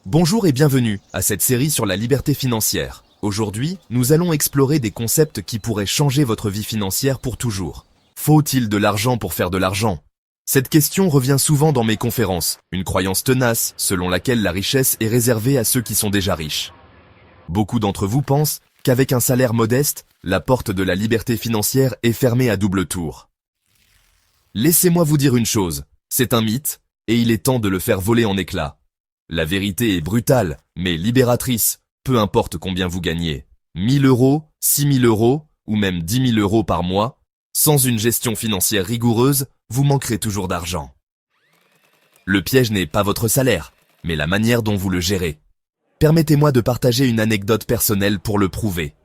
Bonjour et bienvenue à cette série sur la liberté financière. Aujourd'hui, nous allons explorer des concepts qui pourraient changer votre vie financière pour toujours. Faut-il de l'argent pour faire de l'argent? Cette question revient souvent dans mes conférences, une croyance tenace selon laquelle la richesse est réservée à ceux qui sont déjà riches. Beaucoup d'entre vous pensent qu'avec un salaire modeste, la porte de la liberté financière est fermée à double tour. Laissez-moi vous dire une chose, c'est un mythe, et il est temps de le faire voler en éclats. La vérité est brutale, mais libératrice, peu importe combien vous gagnez. 1000 euros, 6000 euros, ou même 10 000 euros par mois, sans une gestion financière rigoureuse, vous manquerez toujours d'argent. Le piège n'est pas votre salaire, mais la manière dont vous le gérez. Permettez-moi de partager une anecdote personnelle pour le prouver.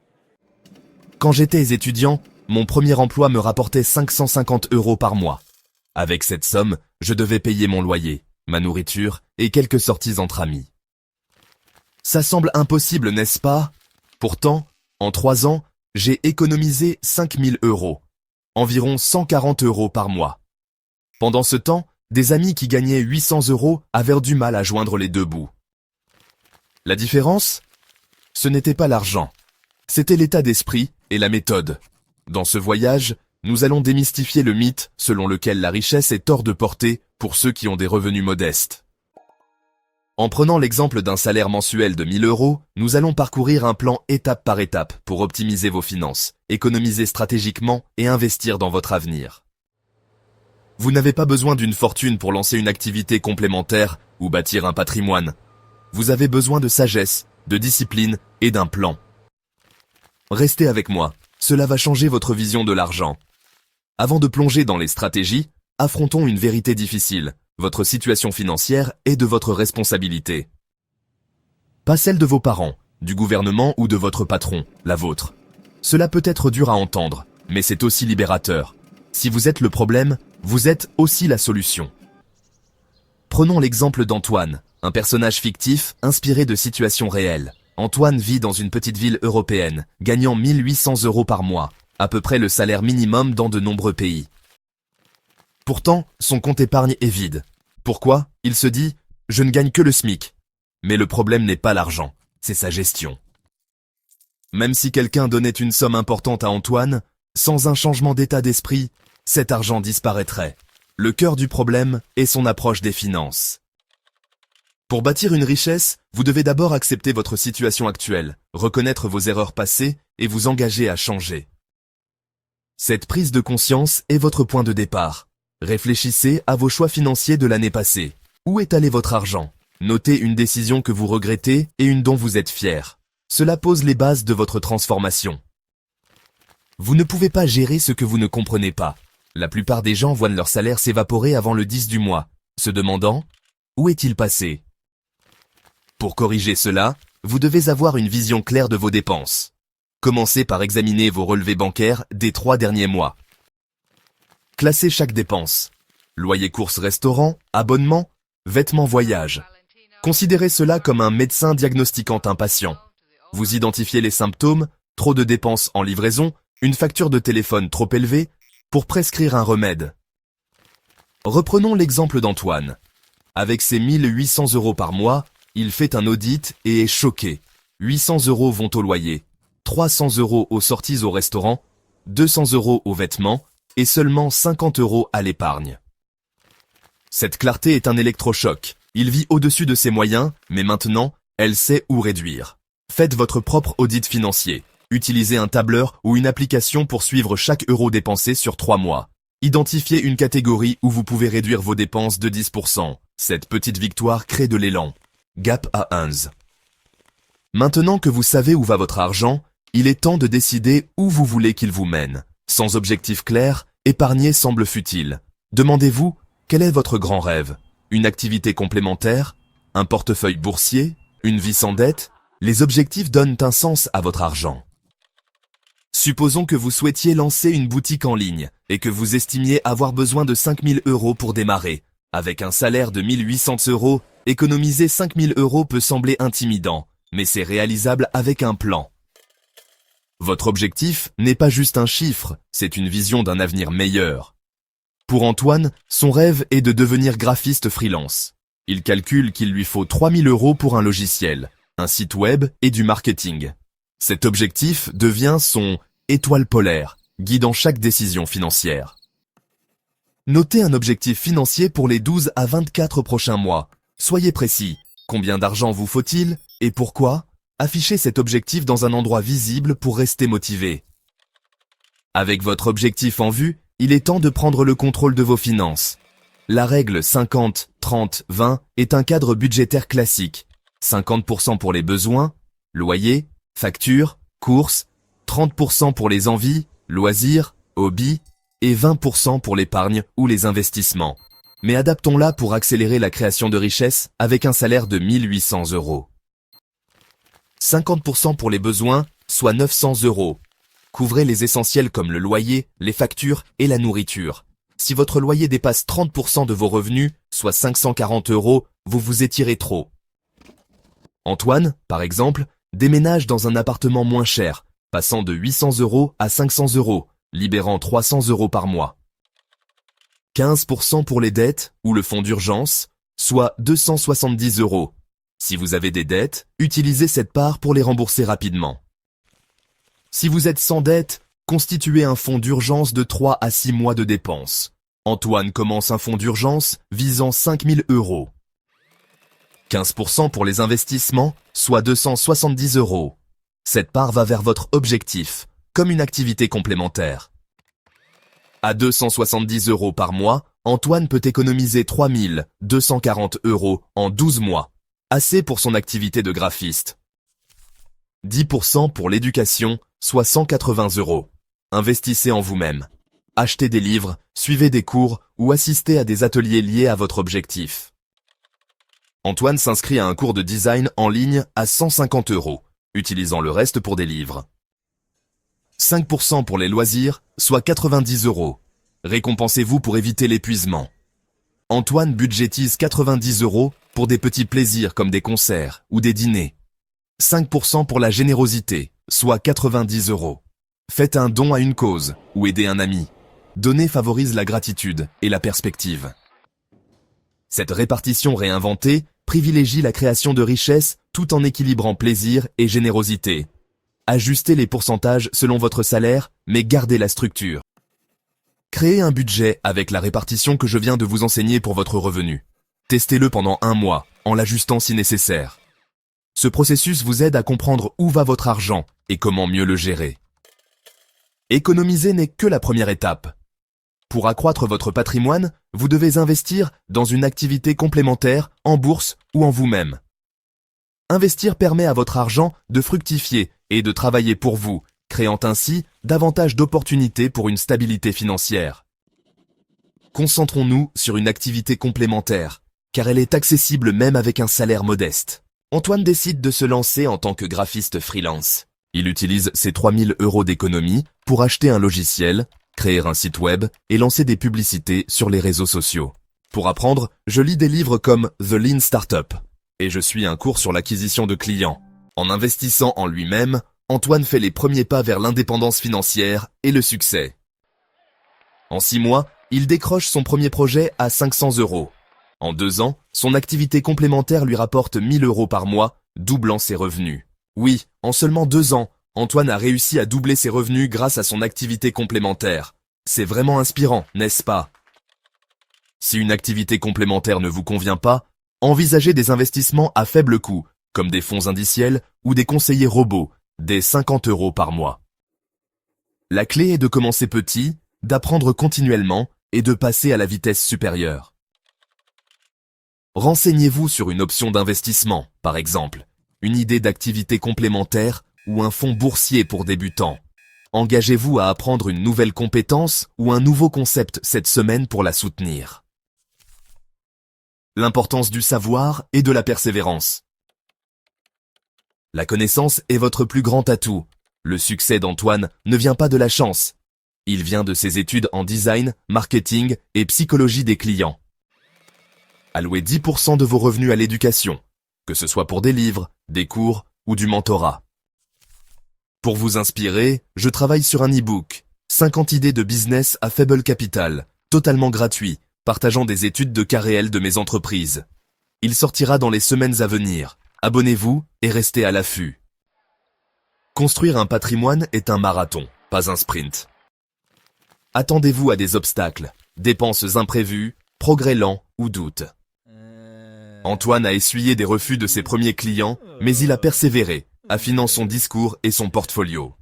Quand j'étais étudiant, mon premier emploi me rapportait 550 euros par mois. Avec cette somme, je devais payer mon loyer, ma nourriture et quelques sorties entre amis. Ça semble impossible, n'est-ce pas? Pourtant, en 3 ans, j'ai économisé 5000 euros, environ 140 euros par mois. Pendant ce temps, des amis qui gagnaient 800 euros avaient du mal à joindre les deux bouts. La différence? Ce n'était pas l'argent, c'était l'état d'esprit et la méthode. Dans ce voyage, nous allons démystifier le mythe selon lequel la richesse est hors de portée pour ceux qui ont des revenus modestes. En prenant l'exemple d'un salaire mensuel de 1000 euros, nous allons parcourir un plan étape par étape pour optimiser vos finances, économiser stratégiquement et investir dans votre avenir. Vous n'avez pas besoin d'une fortune pour lancer une activité complémentaire ou bâtir un patrimoine. Vous avez besoin de sagesse, de discipline et d'un plan. Restez avec moi, cela va changer votre vision de l'argent. Avant de plonger dans les stratégies, affrontons une vérité difficile. Votre situation financière est de votre responsabilité. Pas celle de vos parents, du gouvernement ou de votre patron, la vôtre. Cela peut être dur à entendre, mais c'est aussi libérateur. Si vous êtes le problème, vous êtes aussi la solution. Prenons l'exemple d'Antoine, un personnage fictif inspiré de situations réelles. Antoine vit dans une petite ville européenne, gagnant 1800 euros par mois, à peu près le salaire minimum dans de nombreux pays. Pourtant, son compte épargne est vide. Pourquoi? Il se dit « Je ne gagne que le SMIC ». Mais le problème n'est pas l'argent, c'est sa gestion. Même si quelqu'un donnait une somme importante à Antoine, sans un changement d'état d'esprit, cet argent disparaîtrait. Le cœur du problème est son approche des finances. Pour bâtir une richesse, vous devez d'abord accepter votre situation actuelle, reconnaître vos erreurs passées et vous engager à changer. Cette prise de conscience est votre point de départ. Réfléchissez à vos choix financiers de l'année passée. Où est allé votre argent? Notez une décision que vous regrettez et une dont vous êtes fier. Cela pose les bases de votre transformation. Vous ne pouvez pas gérer ce que vous ne comprenez pas. La plupart des gens voient leur salaire s'évaporer avant le 10 du mois, se demandant « Où est-il passé ?» Pour corriger cela, vous devez avoir une vision claire de vos dépenses. Commencez par examiner vos relevés bancaires des 3 derniers mois. Classez chaque dépense. Loyer, courses, restaurant, abonnement, vêtements, voyage. Considérez cela comme un médecin diagnostiquant un patient. Vous identifiez les symptômes, trop de dépenses en livraison, une facture de téléphone trop élevée, pour prescrire un remède. Reprenons l'exemple d'Antoine. Avec ses 1800 euros par mois, il fait un audit et est choqué. 800 euros vont au loyer, 300 euros aux sorties au restaurant, 200 euros aux vêtements et seulement 50 euros à l'épargne. Cette clarté est un électrochoc. Il vit au-dessus de ses moyens, mais maintenant, elle sait où réduire. Faites votre propre audit financier. Utilisez un tableur ou une application pour suivre chaque euro dépensé sur 3 mois. Identifiez une catégorie où vous pouvez réduire vos dépenses de 10%. Cette petite victoire crée de l'élan. Gap à 11. Maintenant que vous savez où va votre argent, il est temps de décider où vous voulez qu'il vous mène. Sans objectif clair, épargner semble futile. Demandez-vous, quel est votre grand rêve? Une activité complémentaire? Un portefeuille boursier? Une vie sans dette? Les objectifs donnent un sens à votre argent. Supposons que vous souhaitiez lancer une boutique en ligne et que vous estimiez avoir besoin de 5000 euros pour démarrer. Avec un salaire de 1800 euros, économiser 5000 euros peut sembler intimidant, mais c'est réalisable avec un plan. Votre objectif n'est pas juste un chiffre, c'est une vision d'un avenir meilleur. Pour Antoine, son rêve est de devenir graphiste freelance. Il calcule qu'il lui faut 3000 € pour un logiciel, un site web et du marketing. Cet objectif devient son étoile polaire, guidant chaque décision financière. Notez un objectif financier pour les 12 à 24 prochains mois. Soyez précis. Combien d'argent vous faut-il et pourquoi? Affichez cet objectif dans un endroit visible pour rester motivé. Avec votre objectif en vue, il est temps de prendre le contrôle de vos finances. La règle 50-30-20 est un cadre budgétaire classique. 50% pour les besoins, loyer, factures, courses, 30% pour les envies, loisirs, hobbies, et 20% pour l'épargne ou les investissements. Mais adaptons-la pour accélérer la création de richesse avec un salaire de 1800 €. 50% pour les besoins, soit 900 €. Couvrez les essentiels comme le loyer, les factures et la nourriture. Si votre loyer dépasse 30% de vos revenus, soit 540 €, vous vous étirez trop. Antoine, par exemple, déménage dans un appartement moins cher, passant de 800 € à 500 €, libérant 300 € par mois. 15% pour les dettes ou le fonds d'urgence, soit 270 €. Si vous avez des dettes, utilisez cette part pour les rembourser rapidement. Si vous êtes sans dette, constituez un fonds d'urgence de 3 à 6 mois de dépenses. Antoine commence un fonds d'urgence visant 5000 €. 15% pour les investissements, soit 270 €. Cette part va vers votre objectif, comme une activité complémentaire. À 270 € par mois, Antoine peut économiser 3240 € en 12 mois. Assez pour son activité de graphiste. 10% pour l'éducation, soit 180 €. Investissez en vous-même. Achetez des livres, suivez des cours ou assistez à des ateliers liés à votre objectif. Antoine s'inscrit à un cours de design en ligne à 150 €, utilisant le reste pour des livres. 5% pour les loisirs, soit 90 €. Récompensez-vous pour éviter l'épuisement. Antoine budgétise 90 € pour des petits plaisirs comme des concerts ou des dîners. 5% pour la générosité, soit 90 €. Faites un don à une cause ou aidez un ami. Donner favorise la gratitude et la perspective. Cette répartition réinventée privilégie la création de richesses tout en équilibrant plaisir et générosité. Ajustez les pourcentages selon votre salaire, mais gardez la structure. Créez un budget avec la répartition que je viens de vous enseigner pour votre revenu. Testez-le pendant 1 mois, en l'ajustant si nécessaire. Ce processus vous aide à comprendre où va votre argent et comment mieux le gérer. Économiser n'est que la première étape. Pour accroître votre patrimoine, vous devez investir dans une activité complémentaire, en bourse ou en vous-même. Investir permet à votre argent de fructifier et de travailler pour vous, créant ainsi davantage d'opportunités pour une stabilité financière. Concentrons-nous sur une activité complémentaire, car elle est accessible même avec un salaire modeste. Antoine décide de se lancer en tant que graphiste freelance. Il utilise ses 3000 € d'économie pour acheter un logiciel, créer un site web et lancer des publicités sur les réseaux sociaux. Pour apprendre, je lis des livres comme The Lean Startup et je suis un cours sur l'acquisition de clients. En investissant en lui-même, Antoine fait les premiers pas vers l'indépendance financière et le succès. En 6 mois, il décroche son premier projet à 500 €. En 2 ans, son activité complémentaire lui rapporte 1000 € par mois, doublant ses revenus. Oui, en seulement 2 ans, Antoine a réussi à doubler ses revenus grâce à son activité complémentaire. C'est vraiment inspirant, n'est-ce pas? Si une activité complémentaire ne vous convient pas, envisagez des investissements à faible coût, comme des fonds indiciels ou des conseillers robots, des 50 € par mois. La clé est de commencer petit, d'apprendre continuellement et de passer à la vitesse supérieure. Renseignez-vous sur une option d'investissement, par exemple, une idée d'activité complémentaire ou un fonds boursier pour débutants. Engagez-vous à apprendre une nouvelle compétence ou un nouveau concept cette semaine pour la soutenir. L'importance du savoir et de la persévérance. La connaissance est votre plus grand atout. Le succès d'Antoine ne vient pas de la chance. Il vient de ses études en design, marketing et psychologie des clients. Allouez 10% de vos revenus à l'éducation, que ce soit pour des livres, des cours ou du mentorat. Pour vous inspirer, je travaille sur un e-book, 50 idées de business à faible capital, totalement gratuit, partageant des études de cas réels de mes entreprises. Il sortira dans les semaines à venir. Abonnez-vous et restez à l'affût. Construire un patrimoine est un marathon, pas un sprint. Attendez-vous à des obstacles, dépenses imprévues, progrès lents ou doutes. Antoine a essuyé des refus de ses premiers clients, mais il a persévéré, affinant son discours et son portfolio.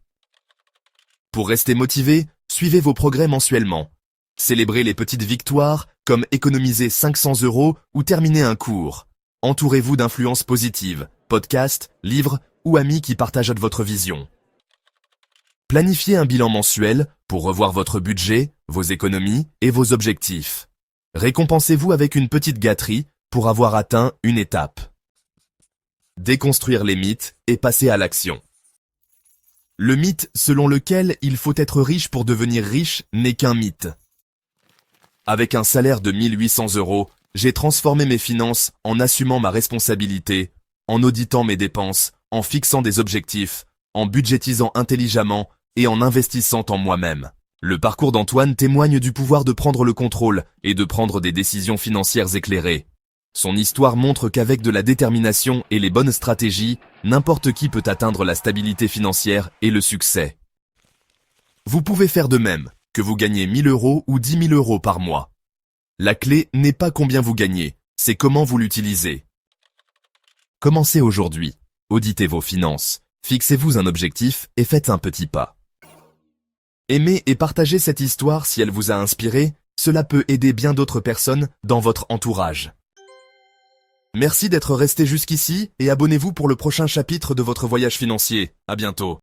Pour rester motivé, suivez vos progrès mensuellement. Célébrez les petites victoires, comme économiser 500 € ou terminer un cours. Entourez-vous d'influences positives, podcasts, livres ou amis qui partagent votre vision. Planifiez un bilan mensuel pour revoir votre budget, vos économies et vos objectifs. Récompensez-vous avec une petite gâterie pour avoir atteint une étape. Déconstruire les mythes et passer à l'action. Le mythe selon lequel il faut être riche pour devenir riche n'est qu'un mythe. Avec un salaire de 1800 €, j'ai transformé mes finances en assumant ma responsabilité, en auditant mes dépenses, en fixant des objectifs, en budgétisant intelligemment et en investissant en moi-même. Le parcours d'Antoine témoigne du pouvoir de prendre le contrôle et de prendre des décisions financières éclairées. Son histoire montre qu'avec de la détermination et les bonnes stratégies, n'importe qui peut atteindre la stabilité financière et le succès. Vous pouvez faire de même, que vous gagnez 1000 € ou 10 000 € par mois. La clé n'est pas combien vous gagnez, c'est comment vous l'utilisez. Commencez aujourd'hui. Auditez vos finances, fixez-vous un objectif et faites un petit pas. Aimez et partagez cette histoire si elle vous a inspiré, cela peut aider bien d'autres personnes dans votre entourage. Merci d'être resté jusqu'ici et abonnez-vous pour le prochain chapitre de votre voyage financier. À bientôt.